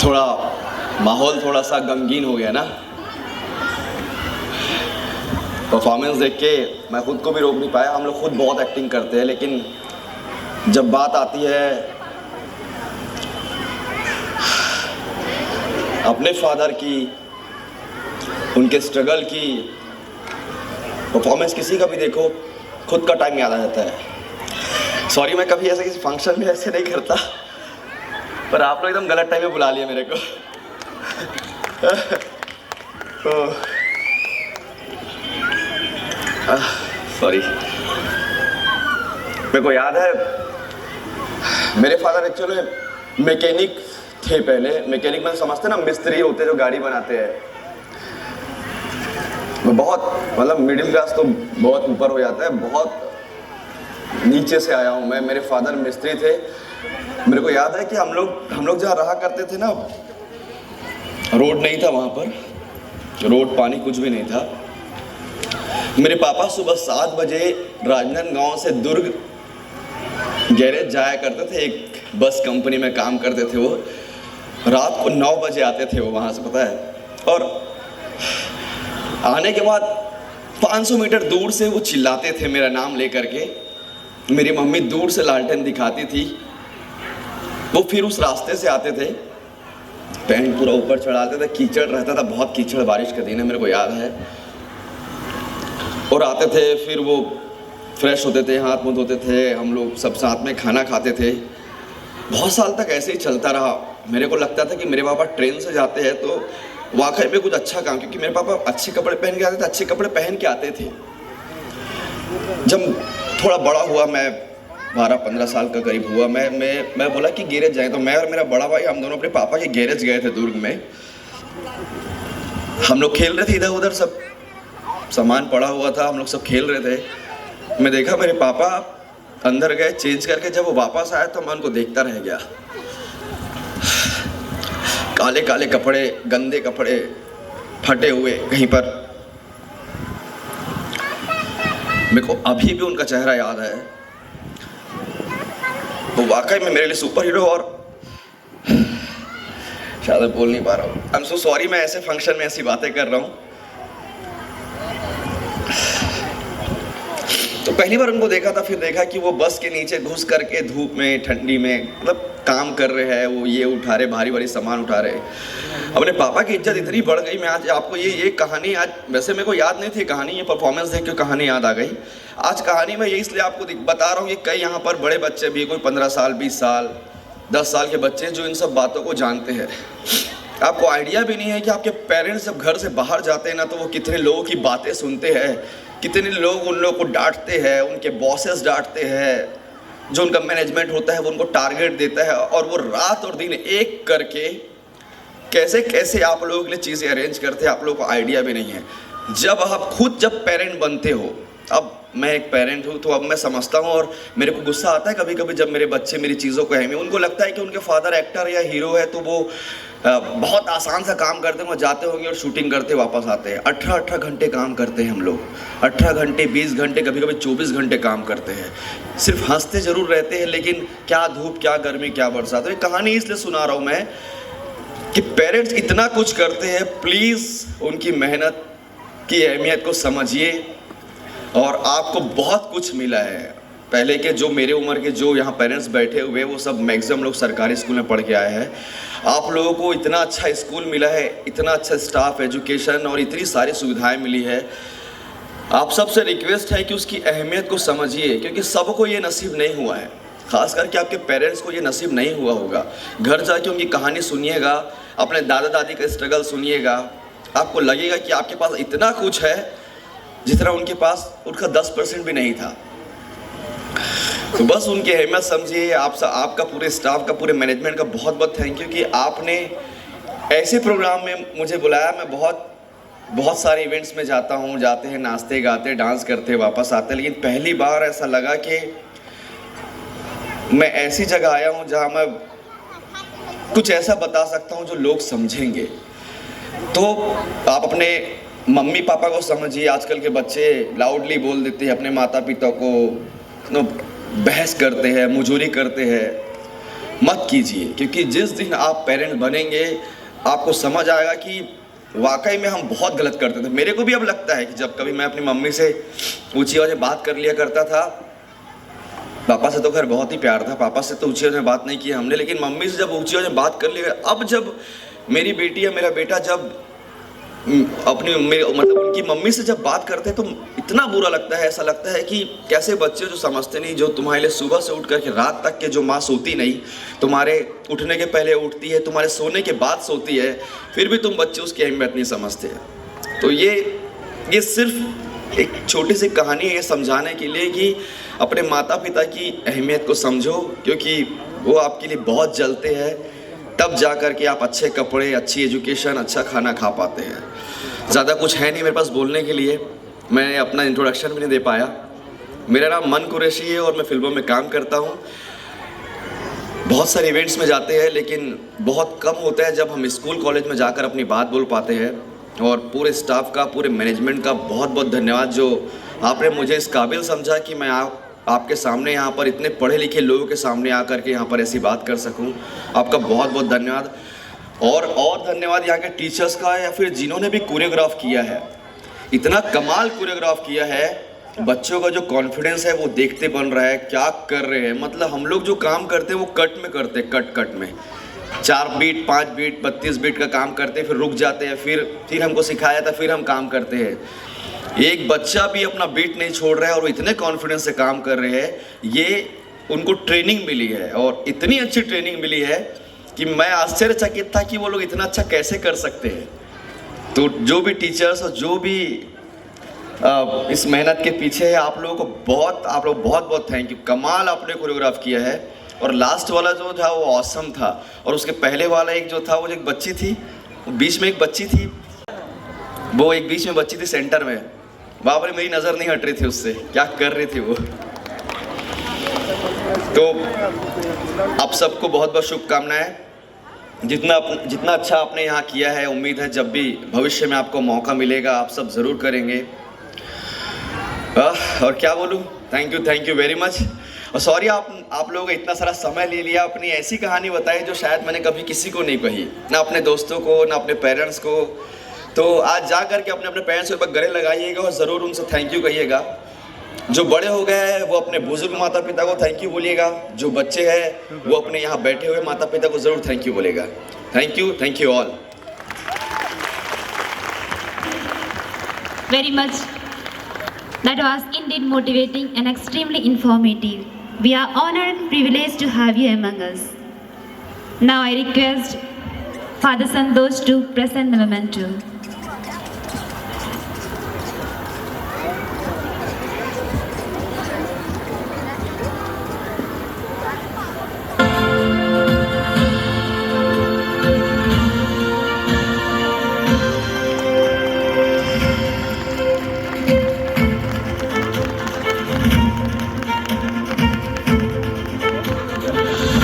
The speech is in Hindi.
थोड़ा माहौल थोड़ा सा गमगीन हो गया ना। परफॉर्मेंस देख के मैं खुद को भी रोक नहीं पाया। हम लोग खुद बहुत एक्टिंग करते हैं, लेकिन जब बात आती है अपने फादर की, उनके स्ट्रगल की, परफॉर्मेंस किसी का भी देखो, खुद का टाइम याद आ जाता है। सॉरी, मैं कभी ऐसे किसी फंक्शन में ऐसे नहीं करता, पर आप लोग एकदम गलत टाइम में बुला लिया मेरे को। सॉरी। मेरे को याद है मेरे फादर एक्चुअली मैकेनिक थे पहले। मैकेनिक में समझते ना, मिस्त्री होते जो गाड़ी बनाते हैं। बहुत मतलब मिडिल क्लास तो बहुत ऊपर हो जाता है, बहुत नीचे से आया हूँ मैं। मेरे फादर मिस्त्री थे। मेरे को याद है कि हम लोग जहाँ रहा करते थे ना, रोड नहीं था वहाँ पर, रोड पानी कुछ भी नहीं था। मेरे पापा सुबह 7 बजे राजनांदगांव से दुर्ग गैरेज जाया करते थे। एक बस कंपनी में काम करते थे वो। रात को 9 बजे आते थे वो वहाँ से, पता है। और आने के बाद 500 मीटर दूर से वो चिल्लाते थे मेरा नाम लेकर के। मेरी मम्मी दूर से लालटेन दिखाती थी। वो फिर उस रास्ते से आते थे, पैंट पूरा ऊपर चढ़ाते थे, कीचड़ रहता था, बहुत कीचड़, बारिश का दिन है, मेरे को याद है। और आते थे, फिर वो फ्रेश होते थे, हाथ मुंह धोते थे, हम लोग सब साथ में खाना खाते थे। बहुत साल तक ऐसे ही चलता रहा। मेरे को लगता था कि मेरे पापा ट्रेन से जाते हैं तो वाकई में कुछ अच्छा काम, क्योंकि मेरे पापा अच्छे कपड़े पहन के आते थे, अच्छे कपड़े पहन के आते थे। जब थोड़ा बड़ा हुआ, मैं 12-15 साल का करीब हुआ, मैं बोला कि गैरेज जाए। तो मैं और मेरा बड़ा भाई, हम दोनों अपने पापा के गैरेज गए थे दुर्ग में। हम लोग खेल रहे थे इधर उधर, सब सामान पड़ा हुआ था, हम लोग सब खेल रहे थे। मैं देखा मेरे पापा अंदर गए चेंज करके। जब वो वापस आया तो मैं उनको देखता रह गया। काले काले कपड़े, गंदे कपड़े, फटे हुए कहीं पर। मेरे को अभी भी उनका चेहरा याद है। वो वाकई में मेरे लिए सुपर हीरो। और शायद बोल नहीं पा रहा हूँ, आई एम सो सॉरी। मैं ऐसे फंक्शन में ऐसी बातें कर रहा हूँ। तो पहली बार उनको देखा था, फिर देखा कि वो बस के नीचे घुस करके धूप में, ठंडी में, मतलब काम कर रहे हैं। वो ये उठा रहे, भारी भारी सामान उठा रहे। अपने पापा की इज्जत इतनी बढ़ गई। मैं आज आपको ये कहानी, आज वैसे मेरे को याद नहीं थी कहानी, ये परफॉर्मेंस देख के कहानी याद आ गई। आज कहानी मैं ये इसलिए आपको बता रहा हूँ कि कई यहाँ पर बड़े बच्चे भी, कोई 15 साल, 20 साल, 10 साल के बच्चे जो इन सब बातों को जानते हैं। आपको आइडिया भी नहीं है कि आपके पेरेंट्स जब घर से बाहर जाते हैं ना, तो वो कितने लोगों की बातें सुनते हैं, कितने लोग उन लोगों को डांटते हैं, उनके बॉसेस डांटते हैं, जो उनका मैनेजमेंट होता है वो उनको टारगेट देता है। और वो रात और दिन एक करके कैसे कैसे आप लोगों के लिए चीज़ें अरेंज करते हैं, आप लोगों को आइडिया भी नहीं है। जब पेरेंट बनते हो, अब मैं एक पेरेंट हूँ तो अब मैं समझता हूँ। और मेरे को गुस्सा आता है कभी कभी जब मेरे बच्चे मेरी चीज़ों को अहमियत, उनको लगता है कि उनके फादर एक्टर या हीरो है तो वो बहुत आसान सा काम करते हैं, वो जाते होंगे और शूटिंग करते वापस आते हैं। 18 घंटे काम करते हैं हम लोग, 18 घंटे, 20 घंटे, कभी कभी 24 घंटे काम करते हैं। सिर्फ हंसते जरूर रहते हैं, लेकिन क्या धूप, क्या गर्मी, क्या बरसात। तो ये कहानी इसलिए सुना रहा हूँ मैं कि पेरेंट्स इतना कुछ करते हैं, प्लीज़ उनकी मेहनत की अहमियत को समझिए। और आपको बहुत कुछ मिला है। पहले के जो मेरे उम्र के जो यहाँ पेरेंट्स बैठे हुए, वो सब मैक्सिमम लोग सरकारी स्कूल में पढ़ के आए हैं। आप लोगों को इतना अच्छा स्कूल मिला है, इतना अच्छा स्टाफ, एजुकेशन और इतनी सारी सुविधाएं मिली है। आप सबसे रिक्वेस्ट है कि उसकी अहमियत को समझिए, क्योंकि सबको ये नसीब नहीं हुआ है। खास करके आपके पेरेंट्स को ये नसीब नहीं हुआ होगा। घर जाके उनकी कहानी सुनिएगा, अपने दादा दादी का स्ट्रगल सुनिएगा, आपको लगेगा कि आपके पास इतना कुछ है जितना उनके पास उनका 10% भी नहीं था। तो बस उनकी अहमियत समझिए। आपका पूरे स्टाफ का, पूरे मैनेजमेंट का बहुत बहुत थैंक यू कि आपने ऐसे प्रोग्राम में मुझे बुलाया। मैं बहुत सारे इवेंट्स में जाते हैं, नाचते गाते डांस करते वापस आते, लेकिन पहली बार ऐसा लगा कि मैं ऐसी जगह आया हूँ जहाँ मैं कुछ ऐसा बता सकता हूँ जो लोग समझेंगे। तो आप अपने मम्मी पापा को समझिए। आजकल के बच्चे लाउडली बोल देते हैं, अपने माता पिता को बहस करते हैं, मुजूरी करते हैं। मत कीजिए, क्योंकि जिस दिन आप पेरेंट बनेंगे आपको समझ आएगा कि वाकई में हम बहुत गलत करते थे। मेरे को भी अब लगता है कि जब कभी मैं अपनी मम्मी से ऊंची आवाज़ में बात कर लिया करता था, पापा से तो खैर बहुत ही प्यार था, पापा से तो ऊंची आवाज़ में बात नहीं की हमने, लेकिन मम्मी से जब ऊंची आवाज़ में बात कर लिया, अब जब मेरी बेटी या मेरा बेटा जब अपनी मतलब उनकी मम्मी से जब बात करते हैं तो इतना बुरा लगता है, ऐसा लगता है कि कैसे बच्चे जो समझते नहीं, जो तुम्हारे लिए सुबह से उठ करके रात तक के जो माँ सोती नहीं, तुम्हारे उठने के पहले उठती है, तुम्हारे सोने के बाद सोती है, फिर भी तुम बच्चे उसकी अहमियत नहीं समझते हैं। तो ये सिर्फ एक छोटी सी कहानी है ये समझाने के लिए कि अपने माता पिता की अहमियत को समझो, क्योंकि वो आपके लिए बहुत जलते हैं, तब जा कर के आप अच्छे कपड़े, अच्छी एजुकेशन, अच्छा खाना खा पाते हैं। ज़्यादा कुछ है नहीं मेरे पास बोलने के लिए, मैं अपना इंट्रोडक्शन भी नहीं दे पाया। मेरा नाम मन कुरैशी है और मैं फिल्मों में काम करता हूँ। बहुत सारे इवेंट्स में जाते हैं, लेकिन बहुत कम होता है जब हम स्कूल कॉलेज में जाकर अपनी बात बोल पाते हैं। और पूरे स्टाफ का, पूरे मैनेजमेंट का बहुत बहुत धन्यवाद, जो आपने मुझे इस काबिल समझा कि मैं आपके सामने यहाँ पर इतने पढ़े लिखे लोगों के सामने आकर के यहाँ पर ऐसी बात कर सकूँ। आपका बहुत बहुत धन्यवाद। और धन्यवाद यहाँ के टीचर्स का, या फिर जिन्होंने भी कोरियोग्राफ किया है, इतना कमाल कोरियोग्राफ किया है। बच्चों का जो कॉन्फिडेंस है वो देखते बन रहा है, क्या कर रहे हैं। मतलब हम लोग जो काम करते हैं वो कट में करते हैं, कट में 4 बीट 5 बीट 32 बीट का काम करते हैं, फिर रुक जाते हैं, फिर हमको सिखाया था, फिर हम काम करते हैं। एक बच्चा भी अपना बीट नहीं छोड़ रहा है और वो इतने कॉन्फिडेंस से काम कर रहे हैं। ये उनको ट्रेनिंग मिली है और इतनी अच्छी ट्रेनिंग मिली है कि मैं आश्चर्यचकित था कि वो लोग इतना अच्छा कैसे कर सकते हैं। तो जो भी टीचर्स और जो भी इस मेहनत के पीछे है, आप लोग बहुत थैंक यू। कमाल आपने कोरियोग्राफ किया है। और लास्ट वाला जो था वो ऑसम था, और उसके पहले वाला एक जो था वो एक बच्ची थी, बीच में एक बच्ची थी, वो एक बीच में बच्ची थी सेंटर में, बाप रे मेरी नज़र नहीं हट रही थी उससे, क्या कर रही थी वो। तो आप सबको बहुत बहुत शुभकामनाएं। जितना अच्छा आपने यहाँ किया है, उम्मीद है जब भी भविष्य में आपको मौका मिलेगा आप सब ज़रूर करेंगे। और क्या बोलूँ, थैंक यू वेरी मच। और सॉरी आप लोगों ने इतना सारा समय ले लिया, अपनी ऐसी कहानी बताई जो शायद मैंने कभी किसी को नहीं कही, ना अपने दोस्तों को, ना अपने पेरेंट्स को। तो आज जा करके अपने पेरेंट्स के ऊपर गले लगाइएगा और ज़रूर उनसे थैंक यू कहिएगा। जो बड़े हो गए हैं वो अपने बुजुर्ग माता पिता को थैंक यू बोलिएगा, जो बच्चे हैं वो अपने यहाँ बैठे हुए माता पिता को ज़रूर थैंक यू बोलेगा। Thank you all very much. That was indeed motivating and extremely informative. We are honored and privileged to have you among us. Now I request Father Santosh to present the memento.